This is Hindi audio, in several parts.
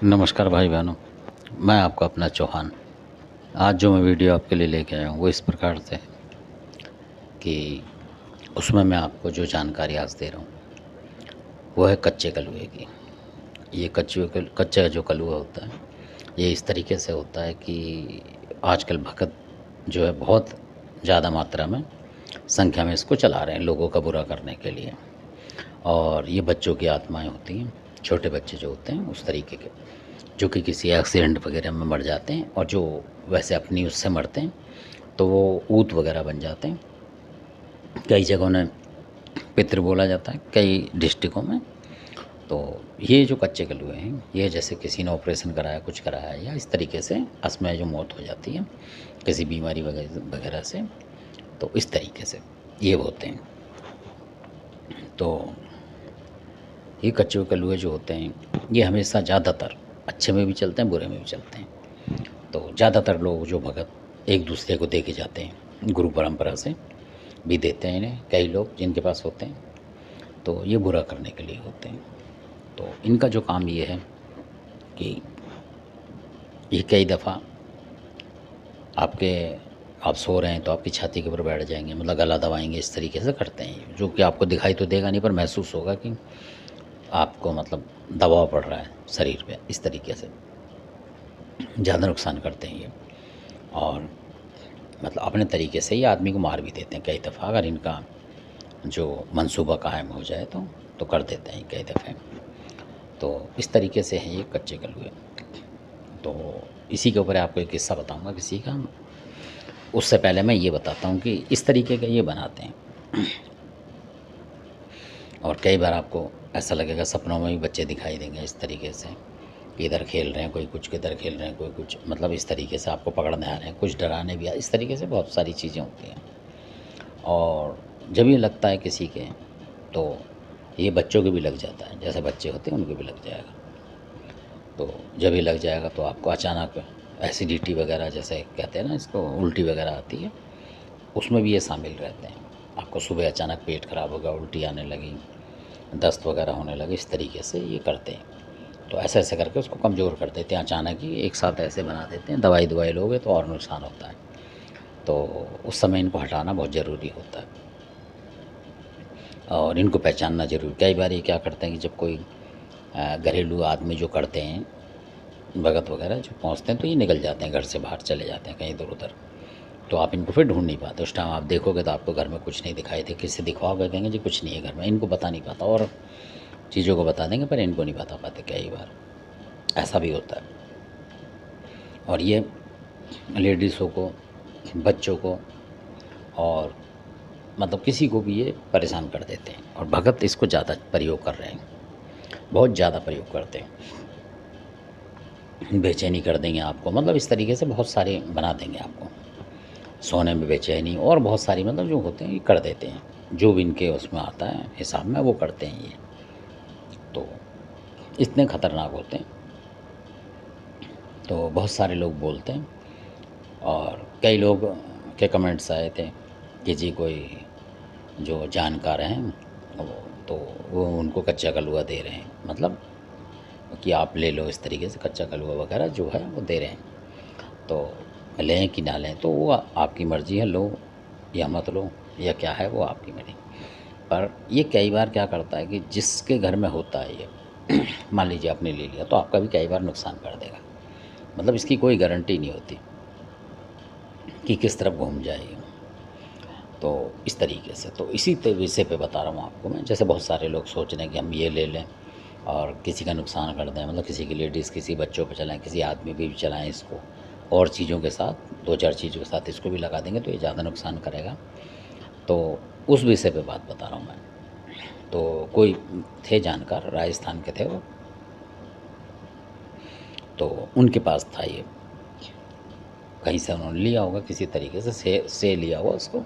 नमस्कार भाई बहनों। मैं आपका अपना चौहान। आज जो मैं वीडियो आपके लिए लेके आया हूँ वो इस प्रकार से है कि उसमें मैं आपको जो जानकारी आज दे रहा हूँ वो है कच्चे कलुए की। ये कच्चा जो कलुआ होता है ये इस तरीके से होता है कि आजकल भगत जो है बहुत ज़्यादा मात्रा में संख्या में इसको चला रहे हैं लोगों का बुरा करने के लिए। और ये बच्चों की आत्माएं होती हैं, छोटे बच्चे जो होते हैं उस तरीके के, जो कि किसी एक्सीडेंट वगैरह में मर जाते हैं और जो वैसे अपनी उससे मरते हैं तो वो ऊत वगैरह बन जाते हैं। कई जगहों में पितृ बोला जाता है, कई डिस्ट्रिक्टों में। तो ये जो कच्चे कलुए हैं ये जैसे किसी ने ऑपरेशन कराया, कुछ कराया या इस तरीके से असमय जो मौत हो जाती है किसी बीमारी वगैरह वगैरह से, तो इस तरीके से ये होते हैं। तो ये कच्चे कलुए जो होते हैं ये हमेशा ज़्यादातर अच्छे में भी चलते हैं, बुरे में भी चलते हैं। तो ज़्यादातर लोग जो भगत एक दूसरे को दे के जाते हैं, गुरु परंपरा से भी देते हैं इन्हें, कई लोग जिनके पास होते हैं, तो ये बुरा करने के लिए होते हैं। तो इनका जो काम ये है कि ये कई दफ़ा आपके आप सो रहे हैं तो आपकी छाती के ऊपर बैठ जाएंगे, मतलब गला दबाएंगे, इस तरीके से करते हैं ये, जो कि आपको दिखाई तो देगा नहीं पर महसूस होगा कि आपको मतलब दबाव पड़ रहा है शरीर पे, इस तरीके से ज़्यादा नुकसान करते हैं ये। और मतलब अपने तरीके से ही आदमी को मार भी देते हैं कई दफ़ा, अगर इनका जो मंसूबा कायम हो जाए तो कर देते हैं कई दफ़े। तो इस तरीके से है ये कच्चे कलुए। तो इसी के ऊपर आपको एक किस्सा बताऊंगा किसी का। उससे पहले मैं ये बताता हूँ कि इस तरीके का ये बनाते हैं। और कई बार आपको ऐसा लगेगा सपनों में भी बच्चे दिखाई देंगे इस तरीके से कि इधर खेल रहे हैं, कोई कुछ किधर खेल रहे हैं, कोई कुछ, मतलब इस तरीके से आपको पकड़ने आ रहे हैं, कुछ डराने भी इस तरीके से बहुत सारी चीज़ें होती हैं। और जब ये लगता है किसी के तो ये बच्चों के भी लग जाता है, जैसे बच्चे होते हैं उनके भी लग जाएगा। तो जब ये लग जाएगा तो आपको अचानक एसिडिटी वगैरह, जैसे कहते हैं ना इसको, उल्टी वगैरह आती है, उसमें भी ये शामिल रहते हैं। आपको सुबह अचानक पेट ख़राब हो गया, उल्टी आने लगी, दस्त वगैरह होने लगे, इस तरीके से ये करते हैं। तो ऐसे ऐसे करके उसको कमज़ोर कर देते हैं, अचानक ही एक साथ ऐसे बना देते हैं। दवाई लोगे तो और नुकसान होता है। तो उस समय इनको हटाना बहुत ज़रूरी होता है और इनको पहचानना ज़रूरी। कई बार ये क्या करते हैं कि जब कोई घरेलू आदमी जो करते हैं, भगत वगैरह जो पहुँचते हैं, तो ये निकल जाते हैं, घर से बाहर चले जाते हैं कहीं इधर उधर। तो आप इनको फिर ढूंढ नहीं पाते। उस टाइम आप देखोगे तो आपको घर में कुछ नहीं दिखाई दे, किससे दिखवाओगे कहेंगे जी कुछ नहीं है घर में, इनको बता नहीं पाता, और चीज़ों को बता देंगे पर इनको नहीं बता पाते, कई बार ऐसा भी होता है। और ये लेडीज़ों को, बच्चों को, और मतलब किसी को भी ये परेशान कर देते हैं। और भगत इसको ज़्यादा प्रयोग कर रहे हैं, बहुत ज़्यादा प्रयोग करते हैं। बेचैनी कर देंगे आपको, मतलब इस तरीके से बहुत सारे बना देंगे आपको, सोने में बेचैनी और बहुत सारी, मतलब जो होते हैं ये कर देते हैं, जो भी इनके उसमें आता है हिसाब में वो करते हैं ये। तो इतने ख़तरनाक होते हैं। तो बहुत सारे लोग बोलते हैं और कई लोग के कमेंट्स आए थे कि जी कोई जो जानकार हैं तो वो उनको कच्चा कलुआ दे रहे हैं, मतलब कि आप ले लो, इस तरीके से कच्चा कलुआ वगैरह जो है वो दे रहे हैं। तो लें कि ना लें तो वो आपकी मर्ज़ी है, लो या मत लो, या क्या है वो आपकी मर्ज़ी। पर ये कई बार क्या करता है कि जिसके घर में होता है ये मान लीजिए आपने ले लिया तो आपका भी कई बार नुकसान कर देगा, मतलब इसकी कोई गारंटी नहीं होती कि किस तरफ घूम जाएगी। तो इस तरीके से, तो इसी विषय पे बता रहा हूँ आपको मैं। जैसे बहुत सारे लोग सोच रहे हैं कि हम ये ले लें और किसी का नुकसान कर दें, मतलब किसी की लेडीज़, किसी बच्चों पे चलाएं, किसी आदमी पे भी चलाएं इसको, और चीज़ों के साथ, दो चार चीज़ों के साथ इसको भी लगा देंगे तो ये ज़्यादा नुकसान करेगा। तो उस विषय पे बात बता रहा हूँ मैं। तो कोई थे जानकार, राजस्थान के थे वो, तो उनके पास था ये, कहीं से उन्होंने लिया होगा किसी तरीके से लिया हुआ उसको।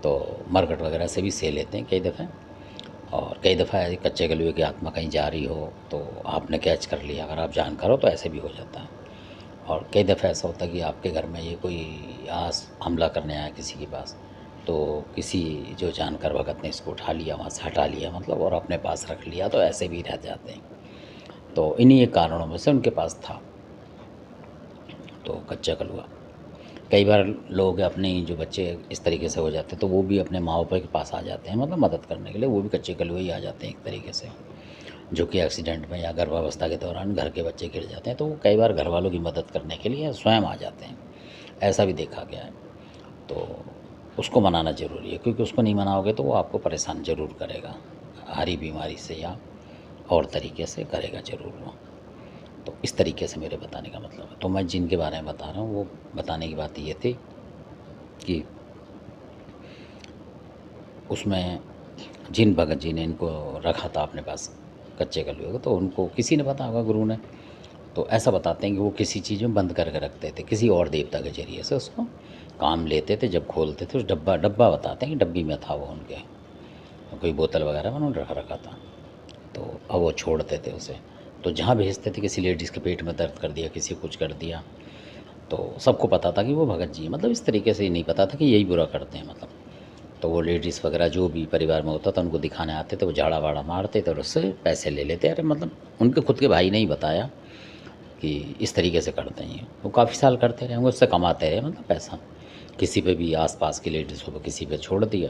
तो मरकट वगैरह से भी से लेते हैं कई दफ़े। और कई दफ़ा ऐसे कच्चे कलुए की आत्मा कहीं जा रही हो तो आपने कैच कर लिया, अगर आप जानकार हो तो ऐसे भी हो जाता है। और कई दफ़ा ऐसा होता है कि आपके घर में ये कोई आस हमला करने आया किसी के पास, तो किसी जो जानकार भगत ने इसको उठा लिया, वहाँ से हटा लिया मतलब, और अपने पास रख लिया, तो ऐसे भी रह जाते हैं। तो इन्हीं एक कारणों में से उनके पास था। तो कच्चा कलुआ, कई बार लोग अपने जो बच्चे इस तरीके से हो जाते हैं तो वो भी अपने माँ बाप के पास आ जाते हैं, मतलब मदद करने के लिए, वो भी कच्चे कलुए ही आ जाते हैं एक तरीके से, जो कि एक्सीडेंट में या गर्भावस्था के दौरान घर के बच्चे गिर जाते हैं तो वो कई बार घर वालों की मदद करने के लिए स्वयं आ जाते हैं, ऐसा भी देखा गया है। तो उसको मनाना ज़रूरी है, क्योंकि उसको नहीं मनाओगे तो वो आपको परेशान ज़रूर करेगा, हरी बीमारी से या और तरीके से करेगा ज़रूर वो। तो इस तरीके से मेरे बताने का मतलब है। तो मैं जिनके बारे में बता रहा हूँ वो बताने की बात ये थी कि उसमें जिन भगत जी ने इनको रखा था अपने पास कच्चे कलुए को, तो उनको किसी ने बताया होगा, गुरु ने, तो ऐसा बताते हैं कि वो किसी चीज़ में बंद करके रखते थे, किसी और देवता के जरिए से उसको काम लेते थे। जब खोलते थे उस डब्बा डब्बा बताते हैं कि डब्बी में था वो, उनके कोई बोतल वगैरह में उन्होंने रखा रखा था। तो अब वो छोड़ते थे उसे, तो जहाँ भेजते थे, किसी लेडीज़ के पेट में दर्द कर दिया, किसी कुछ कर दिया, तो सबको पता था कि वो भगत जी हैं। मतलब इस तरीके से ही नहीं पता था कि यही बुरा करते हैं, मतलब। तो वो लेडीज़ वगैरह जो भी परिवार में होता था उनको दिखाने आते थे, वो झाड़ा वाड़ा मारते थे और उससे पैसे ले लेते। अरे मतलब उनके खुद के भाई ने ही बताया कि इस तरीके से करते हैं ये। वो काफ़ी साल करते रहे होंगे, उससे कमाते रहे, मतलब पैसा। किसी पे भी आस-पास की लेडीज़ को किसी पे छोड़ दिया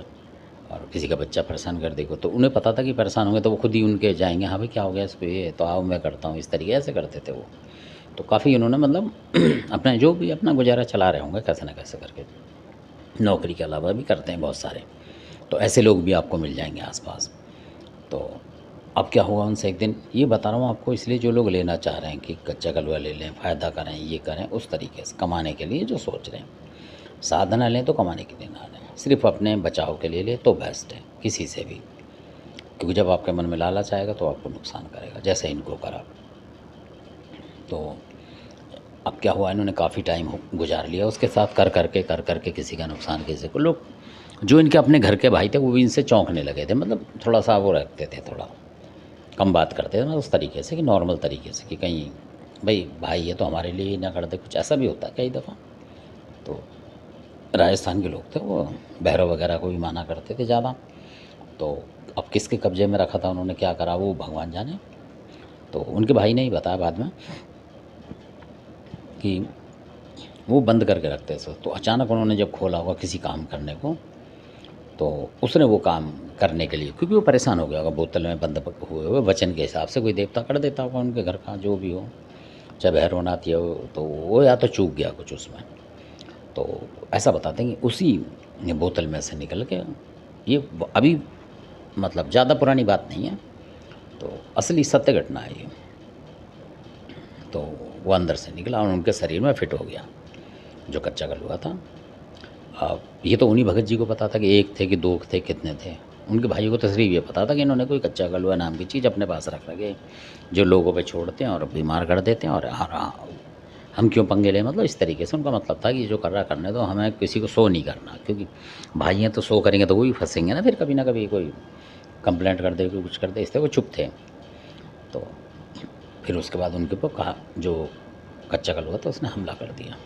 और किसी का बच्चा परेशान कर देगा, तो उन्हें पता था कि परेशान होंगे तो वो खुद ही उनके जाएँगे, हाँ भाई क्या हो गया इसको, ये तो आओ मैं करता हूँ, इस तरीके ऐसे करते थे वो। तो काफ़ी उन्होंने मतलब अपना जो भी अपना गुज़ारा चला रहे होंगे कैसे न कैसे करके, नौकरी के अलावा भी करते हैं बहुत सारे। तो ऐसे लोग भी आपको मिल जाएंगे आसपास। तो अब क्या होगा उनसे, एक दिन ये बता रहा हूँ आपको इसलिए, जो लोग लेना चाह रहे हैं कि कच्चा कलवा ले लें, फ़ायदा करें, ये करें, उस तरीके से कमाने के लिए जो सोच रहे हैं, साधना लें तो कमाने के लिए ना लें, सिर्फ अपने बचाव के लिए लें तो बेस्ट है, किसी से भी। क्योंकि जब आपके मन में लालच आएगा तो आपको नुकसान करेगा, जैसे इनको करा। तो अब क्या हुआ, इन्होंने काफ़ी टाइम गुजार लिया उसके साथ, कर करके किसी का नुकसान, किसी को। लोग जो इनके अपने घर के भाई थे वो भी इनसे चौंकने लगे थे, मतलब थोड़ा सा वो रखते थे, थोड़ा कम बात करते थे, मतलब उस तरीके से कि नॉर्मल तरीके से, कि कहीं भाई भाई है तो हमारे लिए ही ना कर दे कुछ, ऐसा भी होता है कई दफ़ा। तो राजस्थान के लोग थे वो, भैरव वगैरह को भी माना करते थे ज़्यादा। तो अब किसके कब्जे में रखा था, उन्होंने क्या करा, वो भगवान जाने। तो उनके भाई ने ही बताया बाद में कि वो बंद करके रखते थे। तो अचानक उन्होंने जब खोला होगा किसी काम करने को, तो उसने वो काम करने के लिए, क्योंकि वो परेशान हो गया होगा, बोतल में बंद हुए हुए वचन के हिसाब से कोई देवता कर देता होगा उनके घर का, जो भी हो, चाहे भैरवनाथ या हो, तो वो या तो चूक गया कुछ उसमें। तो ऐसा बताते हैं कि उसी बोतल में से निकल के, ये अभी मतलब ज़्यादा पुरानी बात नहीं है, तो असली सत्य घटना है ये। तो वो अंदर से निकला और उनके शरीर में फिट हो गया, जो कच्चा कलुआ था। ये तो उन्हीं भगत जी को पता था कि एक थे कि दो थे, कितने थे। उनके भाइयों को तो सिर्फ ये पता था कि इन्होंने कोई कच्चा कलुआ नाम की चीज़ अपने पास रख रखे, जो लोगों पे छोड़ते हैं और बीमार कर देते हैं, और हम क्यों पंगे लें, मतलब इस तरीके से उनका मतलब था कि जो कर रहा करने दो, हमें किसी को शो नहीं करना, क्योंकि भाई हैं तो शो करेंगे तो वो भी फंसेंगे ना, फिर कभी ना कभी कोई कंप्लेंट कर दे, कोई कुछ कर दे, इसलिए वो चुप थे। तो फिर उसके बाद उनके ऊपर कहा, जो कच्चा कलुआ था उसने हमला कर दिया।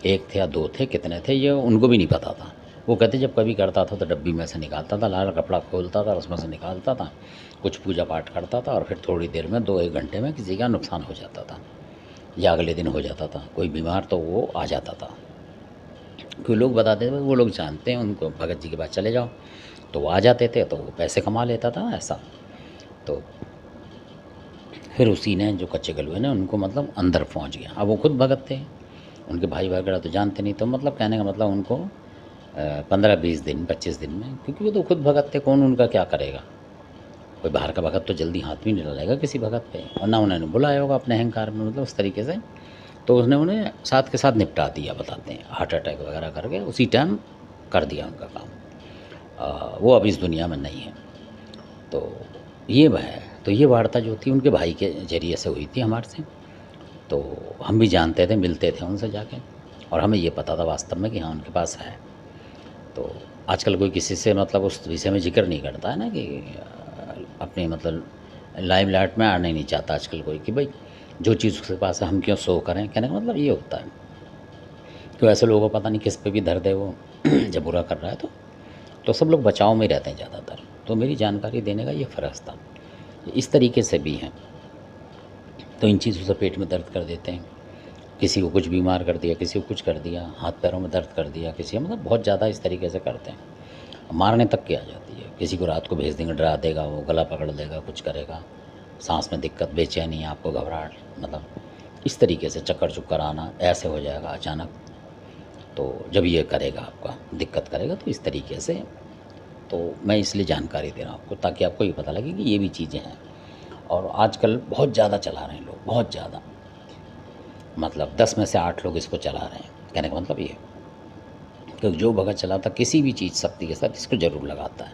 एक थे या दो थे, कितने थे ये उनको भी नहीं पता था। वो कहते जब कभी करता था तो डब्बी में से निकालता था, लाल कपड़ा खोलता था, उसमें से निकालता था, कुछ पूजा पाठ करता था, और फिर थोड़ी देर में 2-1 घंटे में किसी का नुकसान हो जाता था, या अगले दिन हो जाता था कोई बीमार, तो वो आ जाता था। कोई लोग बताते थे, वो लोग जानते हैं उनको, भगत जी के पास चले जाओ, तो वो आ जाते थे, तो वो पैसे कमा लेता था ऐसा। तो फिर उसी ने, जो कच्चे कलुए ने, उनको मतलब अंदर पहुंच गया। अब वो खुद भगत थे, उनके भाई वगैरह तो जानते नहीं, तो मतलब कहने का मतलब उनको 15-20 दिन 25 दिन में, क्योंकि वो तो खुद भगत थे, कौन उनका क्या करेगा। कोई बाहर का भगत तो जल्दी हाथ भी नहीं डालेगा किसी भगत पे, और ना उन्होंने बुलाया होगा अपने अहंकार में, मतलब उस तरीके से। तो उसने उन्हें साथ के साथ निपटा दिया, बताते हैं, हार्ट अटैक वगैरह करके उसी टाइम कर दिया उनका काम। वो अब इस दुनिया में नहीं है। तो ये वह है। तो ये वार्ता जो थी उनके भाई के ज़रिए से हुई थी हमारे से। तो हम भी जानते थे, मिलते थे उनसे जाके, और हमें ये पता था वास्तव में कि हाँ उनके पास है। तो आजकल कोई किसी से मतलब उस विषय में ज़िक्र नहीं करता है ना, कि अपने मतलब लाइमलाइट में आना ही नहीं चाहता आजकल कोई, कि भाई जो चीज़ उसके पास है हम क्यों शो करें। कहने का मतलब ये होता है कि ऐसे लोगों को पता नहीं किस पे भी दर्द है वो जब बुरा कर रहा है, तो सब लोग बचाव में ही रहते हैं ज़्यादातर। तो मेरी जानकारी देने का ये फ़र्ज़ था। इस तरीके से भी हैं। तो इन चीज़ों से पेट में दर्द कर देते हैं, किसी को कुछ बीमार कर दिया, किसी को कुछ कर दिया, हाथ पैरों में दर्द कर दिया, किसी मतलब बहुत ज़्यादा इस तरीके से करते हैं, मारने तक की आ जाती है। किसी को रात को भेज देंगे, डरा देगा, वो गला पकड़ लेगा, कुछ करेगा, सांस में दिक्कत, बेचैनी, आपको घबराहट, मतलब इस तरीके से चक्कर चुक्कर आना ऐसे हो जाएगा अचानक। तो जब ये करेगा, आपका दिक्कत करेगा, तो इस तरीके से, तो मैं इसलिए जानकारी दे रहा हूँ आपको, ताकि आपको ये पता लगे कि ये भी चीज़ें हैं। और आजकल बहुत ज़्यादा चला रहे हैं लोग, बहुत ज़्यादा, मतलब 10 में से 8 लोग इसको चला रहे हैं। कहने का मतलब ये, क्योंकि जो भगत चलाता किसी भी चीज़ शक्ति के साथ इसको ज़रूर लगाता है।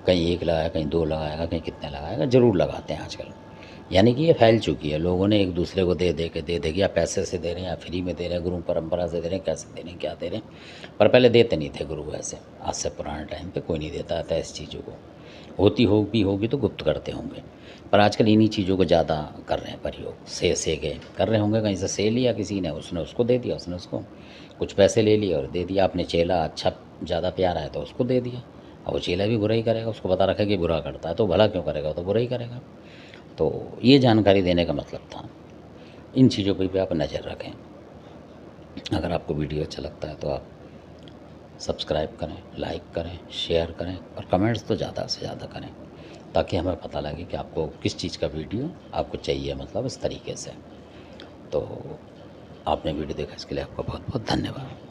कहीं 1 लगाया, कहीं 2 लगाएगा, कहीं कितने लगाएगा, ज़रूर लगाते हैं आजकल। यानी कि ये फैल चुकी है, लोगों ने एक दूसरे को दे दे के या पैसे से दे रहे हैं, या फ्री में दे रहे हैं, गुरु परंपरा से दे रहे हैं, कैसे दे रहे हैं, क्या दे रहे हैं। पर पहले देते नहीं थे गुरु ऐसे, आज से पुराने टाइम पे कोई नहीं देता था ऐसी चीज़ों को। होगी तो गुप्त करते होंगे, पर आजकल इन्हीं चीज़ों को ज़्यादा कर रहे हैं प्रयोग। से के कर रहे होंगे, कहीं से लिया किसी ने, उसने उसको दे दिया, उसने उसको कुछ पैसे ले लिए और दे दिया। अपने चेला अच्छा ज़्यादा प्यारा है तो उसको दे दिया। अब वो चेला भी बुरा ही करेगा, उसको पता रखा कि बुरा करता है, तो भला क्यों करेगा, तो बुरा ही करेगा। तो ये जानकारी देने का मतलब था। इन चीज़ों पर भी आप नज़र रखें। अगर आपको वीडियो अच्छा लगता है तो आप सब्सक्राइब करें, लाइक करें, शेयर करें, और कमेंट्स तो ज़्यादा से ज़्यादा करें, ताकि हमें पता लगे कि आपको किस चीज़ का वीडियो आपको चाहिए, मतलब इस तरीके से। तो आपने वीडियो देखा, इसके लिए आपका बहुत बहुत धन्यवाद।